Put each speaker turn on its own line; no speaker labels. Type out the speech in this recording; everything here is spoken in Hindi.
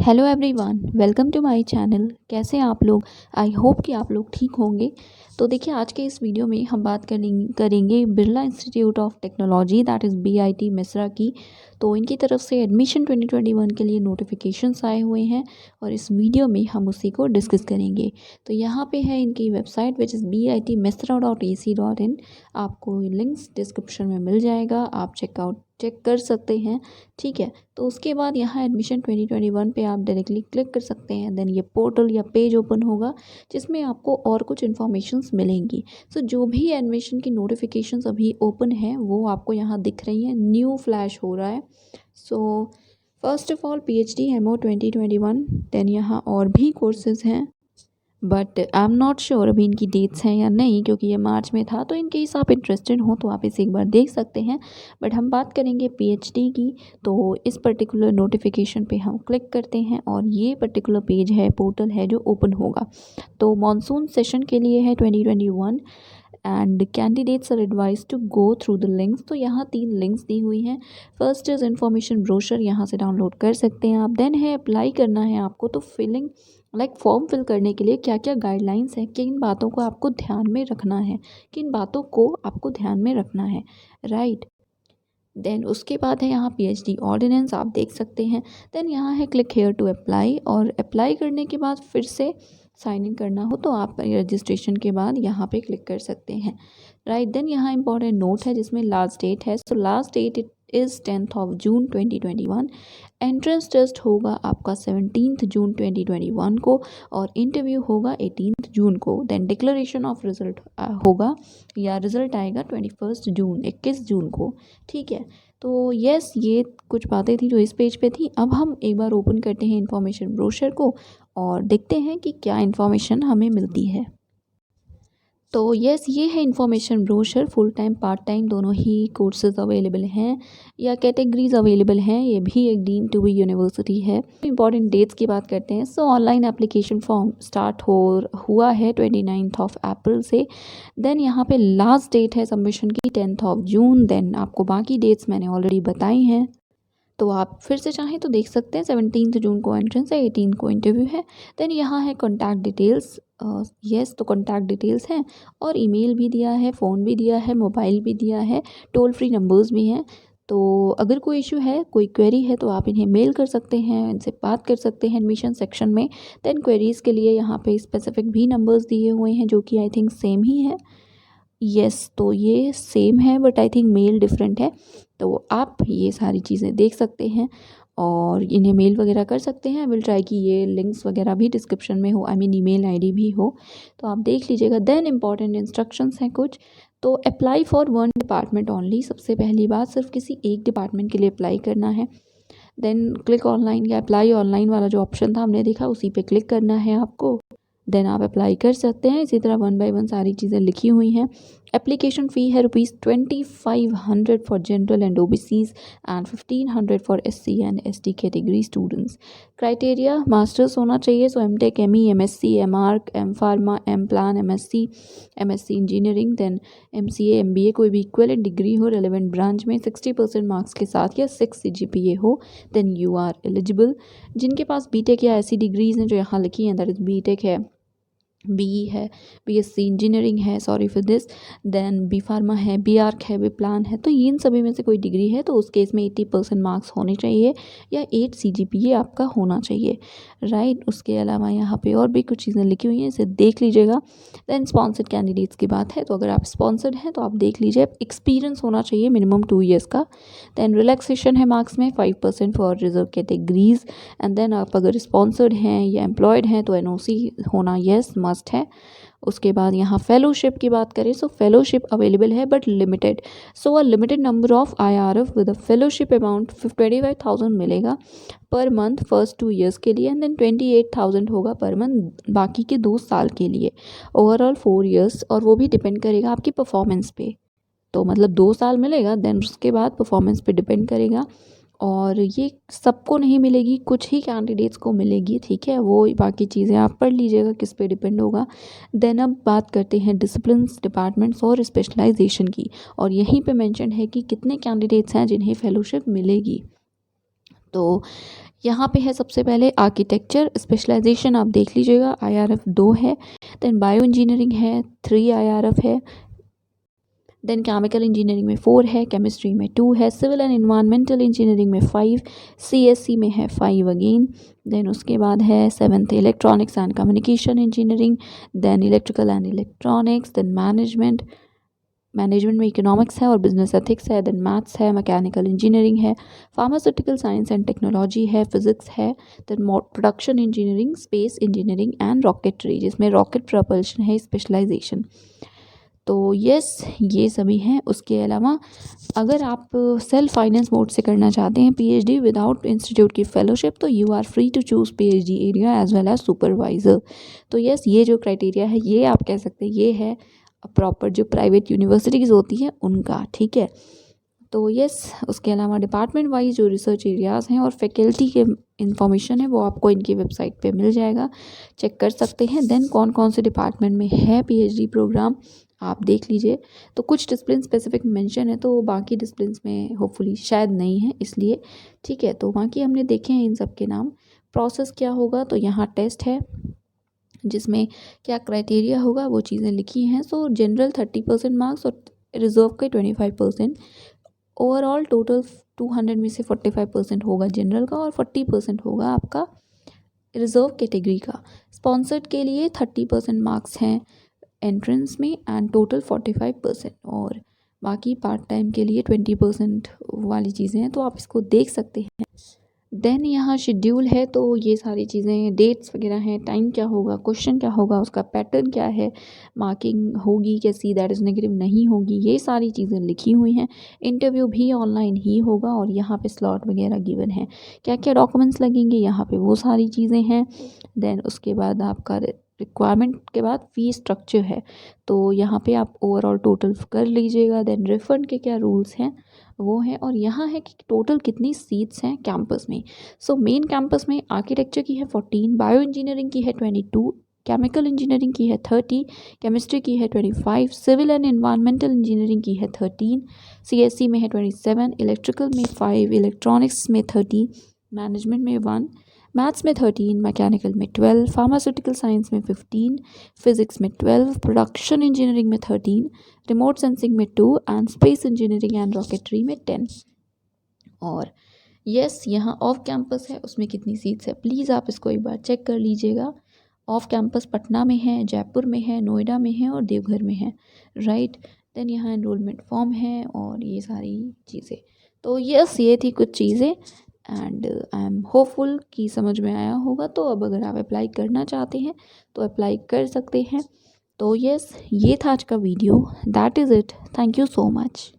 Hello everyone, welcome to my channel. कैसे हैं आप लोग? आई होप कि आप लोग ठीक होंगे। तो देखिए, आज के इस वीडियो में हम बात करेंगे Birla institute of technology that is BIT Mishra की। तो इनकी तरफ से एडमिशन 2021 के लिए नोटिफिकेशंस आए हुए हैं और इस वीडियो में हम उसी को डिस्कस करेंगे। तो यहाँ पे है इनकी वेबसाइट विच इज़ bitmisra.ac.in। आपको लिंक्स डिस्क्रिप्शन में मिल जाएगा, आप चेक कर सकते हैं। ठीक है, तो उसके बाद यहाँ एडमिशन 2021 पे आप डायरेक्टली क्लिक कर सकते हैं। देन ये पोर्टल या पेज ओपन होगा जिसमें आपको और कुछ इन्फॉर्मेशंस मिलेंगी। सो जो भी एडमिशन की नोटिफिकेशंस अभी ओपन है वो आपको यहाँ दिख रही हैं, न्यू फ्लैश हो रहा है। So first of all PhD MO 2021। Then यहाँ और भी कोर्सेज हैं but I am not sure अभी इनकी डेट्स हैं या नहीं, क्योंकि ये मार्च में था। तो इनकेस आप इंटरेस्टेड हो तो आप इसे एक बार देख सकते हैं। बट हम बात करेंगे PhD की। तो इस पर्टिकुलर नोटिफिकेशन पे हम क्लिक करते हैं और ये पर्टिकुलर पेज है, पोर्टल है जो ओपन होगा। तो मॉनसून सेशन के लिए है 2021 and candidates are advise to go through the links. तो यहाँ 3 लिंक्स दी हुई हैं। फर्स्ट इज़ इन्फॉर्मेशन ब्रोशर, यहाँ से डाउनलोड कर सकते हैं आप। देन है अप्लाई करना है आपको। तो फिलिंग फॉर्म फिल करने के लिए क्या क्या गाइडलाइंस हैं, किन बातों को आपको ध्यान में रखना है, किन बातों को आपको ध्यान में रखना है, राइट। देन उसके बाद है यहाँ PhD ऑर्डिनेंस, आप देख सकते हैं। देन यहाँ है क्लिक हेयर टू अप्लाई, और अप्लाई करने के बाद फिर से साइन इन करना हो तो आप रजिस्ट्रेशन के बाद यहाँ पे क्लिक कर सकते हैं, राइट। देन यहाँ इंपॉर्टेंट नोट है जिसमें लास्ट डेट है। So last date it is 10 June 2021। Entrance test होगा आपका 17 जून 2021 को और इंटरव्यू होगा 18 जून को। देन डिक्लेरेशन ऑफ रिजल्ट होगा या रिजल्ट आएगा 21 जून को। ठीक है, तो यस, ये कुछ बातें थी जो इस पेज पे थी। अब हम एक बार ओपन करते हैं इंफॉर्मेशन ब्रोशर को और देखते हैं कि क्या इन्फॉर्मेशन हमें मिलती है। तो यस, ये है information brochure. Full time part time दोनों ही कोर्सेज अवेलेबल हैं या कैटेगरीज अवेलेबल हैं। ये भी एक डीम्ड टू बी यूनिवर्सिटी है। इंपॉर्टेंट डेट्स की बात करते हैं। सो ऑनलाइन एप्लीकेशन फॉर्म स्टार्ट हुआ है 29 अप्रैल से। देन यहाँ पे लास्ट डेट है सबमिशन की 10 जून। देन आपको बाकी डेट्स मैंने ऑलरेडी बताई हैं, तो आप फिर से चाहें तो देख सकते हैं। 17 जून को एंट्रेंस है, 18 को इंटरव्यू है। देन यहाँ है कॉन्टैक्ट डिटेल्स। यस, तो कॉन्टैक्ट डिटेल्स हैं और ईमेल भी दिया है, फ़ोन भी दिया है, मोबाइल भी दिया है, टोल फ्री नंबर्स भी हैं। तो अगर कोई इशू है, कोई क्वेरी है तो आप इन्हें मेल कर सकते हैं, इनसे बात कर सकते हैं एडमिशन सेक्शन में। देन क्वेरीज़ के लिए यहाँ पे स्पेसिफिक भी नंबर्स दिए हुए हैं जो कि आई थिंक सेम ही है। यस, तो ये सेम है but I think mail different है। तो आप ये सारी चीज़ें देख सकते हैं और इन्हें मेल वगैरह कर सकते हैं। आई विल ट्राई कि ये लिंक्स वगैरह भी डिस्क्रिप्शन में हो, आई मीन ईमेल आईडी भी हो, तो आप देख लीजिएगा। देन इंपॉर्टेंट इंस्ट्रक्शंस हैं कुछ। तो अप्लाई फॉर 1 डिपार्टमेंट ओनली। सबसे पहली बात, सिर्फ किसी एक डिपार्टमेंट के लिए अप्लाई करना है। देन क्लिक ऑनलाइन या अप्लाई ऑनलाइन वाला जो ऑप्शन था हमने देखा, उसी पे क्लिक करना है आपको। देन आप अप्लाई कर सकते हैं। इसी तरह 1 बाय 1 सारी चीज़ें लिखी हुई हैं। एप्लीकेशन फ़ी है ₹2500 for general and OBCs and 1500 for SC and ST category students. Criteria masters होना चाहिए। So MTech, ME, MSc, MArch, M Pharma, M Plan, MSc engineering, then MCA, MBA, कोई भी इक्वलेंट डिग्री हो रेलिवेंट ब्रांच में 60% मार्क्स के साथ या 6 CGPA हो, देन यू आर एलिजिबल। जिनके पास BTech या ऐसी डिग्रीज़ हैं जो यहाँ लिखी हैं, दैट इज़ BTech है, BE है, BSc इंजीनियरिंग है, sorry for this, then B Pharma है, BArch है, B Plan है, तो इन सभी में से कोई डिग्री है तो उस केस में 80% मार्क्स होने चाहिए या 8 CGPA आपका होना चाहिए, राइट। उसके अलावा यहाँ पे और भी कुछ चीज़ें लिखी हुई हैं, इसे देख लीजिएगा। देन स्पॉन्सर्ड कैंडिडेट्स की बात है, तो अगर आप स्पॉन्सर्ड हैं तो आप देख लीजिए। एक्सपीरियंस होना चाहिए मिनिमम 2 ईयर्स का। देन रिलैक्सेशन है मार्क्स में 5% for reserve categories. And then आप अगर स्पॉन्सर्ड हैं या एम्प्लॉयड हैं तो NOC होना यस मस्ट है। उसके बाद यहाँ फेलोशिप की बात करें, सो फेलोशिप अवेलेबल है but limited. So a limited number of IRF with a fellowship amount 25,000 मिलेगा पर मंथ फर्स्ट 2 ईयर्स के लिए, एंड देन 28,000 होगा पर मंथ बाकी के 2 साल के लिए, ओवरऑल 4 ईयर्स। और वो भी डिपेंड करेगा आपकी परफॉर्मेंस पे। तो मतलब 2 साल मिलेगा, देन उसके बाद परफॉर्मेंस पे डिपेंड करेगा। और ये सबको नहीं मिलेगी, कुछ ही कैंडिडेट्स को मिलेगी, ठीक है। वो बाकी चीज़ें आप पढ़ लीजिएगा किस पे डिपेंड होगा। देन अब बात करते हैं डिसिप्लिन्स, डिपार्टमेंट्स और स्पेशलाइजेशन की, और यहीं पे मेंशन है कि कितने कैंडिडेट्स हैं जिन्हें फेलोशिप मिलेगी। तो यहाँ पे है सबसे पहले आर्किटेक्चर, स्पेशलाइजेशन आप देख लीजिएगा, IRF 2 है। देन बायो इंजीनियरिंग है, 3 IRF है। देन केमिकल इंजीनियरिंग में 4 है, केमिस्ट्री में 2 है, सिविल एंड इन्वायरमेंटल इंजीनियरिंग में 5, CSC में है 5 अगेन। देन उसके बाद है 7th electronics and communication engineering, then electrical and electronics, then management में इकोनॉमिक्स है और बिजनेस एथिक्स है, देन मैथ्स है, मैकेनिकल इंजीनियरिंग है, फार्मास्यूटिकल साइंस एंड टेक्नोलॉजी है, फिजिक्स है, then production engineering, space engineering and rocketry, जिसमें रॉकेट प्रपल्शन है स्पेशलाइजेशन। तो यस, ये सभी हैं। उसके अलावा अगर आप सेल्फ फाइनेंस मोड से करना चाहते हैं PhD विदाउट इंस्टीट्यूट की फेलोशिप, तो you are free to choose PhD area as well as supervisor. तो यस, ये जो क्राइटेरिया है, ये आप कह सकते हैं ये है प्रॉपर जो प्राइवेट यूनिवर्सिटीज़ होती हैं उनका, ठीक है। तो यस, उसके अलावा डिपार्टमेंट वाइज जो रिसर्च एरियाज़ हैं और फैकल्टी के इंफॉर्मेशन है वो आपको इनकी वेबसाइट पे मिल जाएगा, चेक कर सकते हैं। देन कौन कौन से डिपार्टमेंट में है PhD प्रोग्राम आप देख लीजिए। तो कुछ डिसिप्लिन स्पेसिफिक मेंशन है, तो बाकी डिसिप्लिन्स में होपफुली शायद नहीं है, इसलिए ठीक है। तो बाकी हमने देखे हैं इन सब के नाम। प्रोसेस क्या होगा, तो यहाँ टेस्ट है जिसमें क्या क्राइटेरिया होगा वो चीज़ें लिखी हैं। सो जनरल 30% मार्क्स और रिजर्व के 25%। ओवरऑल टोटल 200 में से 45% होगा जनरल का और 40% होगा आपका रिजर्व कैटेगरी का। स्पॉन्सर्ड के लिए 30% मार्क्स हैं एंट्रेंस में एंड टोटल 45%, और बाकी पार्ट टाइम के लिए 20% वाली चीज़ें हैं, तो आप इसको देख सकते हैं। देन यहाँ शेड्यूल है, तो ये सारी चीज़ें, डेट्स वगैरह हैं, टाइम क्या होगा, क्वेश्चन क्या होगा, उसका पैटर्न क्या है, मार्किंग होगी कैसी, दैट इज़ नेगेटिव नहीं होगी, ये सारी चीज़ें लिखी हुई हैं। इंटरव्यू भी ऑनलाइन ही होगा और यहाँ पे स्लॉट वगैरह गिवन है, क्या क्या डॉक्यूमेंट्स लगेंगे यहाँ पे वो सारी चीज़ें हैं। देन उसके बाद आपका रिक्वायरमेंट के बाद फ़ी स्ट्रक्चर है, तो यहाँ पे आप ओवरऑल टोटल कर लीजिएगा। देन रिफ़ंड के क्या रूल्स हैं वो है, और यहाँ है कि टोटल कितनी सीट्स हैं कैंपस में। सो मेन कैंपस में आर्किटेक्चर की है 14, बायो इंजीनियरिंग की है 22, केमिकल इंजीनियरिंग की है 30, केमिस्ट्री की है 25, सिविल एंड इन्वायरमेंटल इंजीनियरिंग की है 13, CSC में है 27, इलेक्ट्रिकल में 5, इलेक्ट्रॉनिक्स में 30, मैनेजमेंट में 1, मैथ्स में 13, मैकेनिकल में 12, फार्मास्यूटिकल साइंस में 15, फिजिक्स में 12, प्रोडक्शन इंजीनियरिंग में 13, रिमोट सेंसिंग में 2 and space engineering and rocketry में 10। और यस, यहाँ ऑफ कैंपस है, उसमें कितनी सीट्स है प्लीज़ आप इसको एक बार चेक कर लीजिएगा। ऑफ कैंपस पटना में है, जयपुर में है, नोएडा में है और देवघर में है, राइट। देन यहाँ एनरोलमेंट फॉर्म है और ये सारी चीज़ें। तो यस, ये थी कुछ चीज़ें एंड आई एम होपफुल कि समझ में आया होगा। तो अब अगर आप अप्लाई करना चाहते हैं तो अप्लाई कर सकते हैं। तो यस, ये था आज का video, that is it, thank you so much.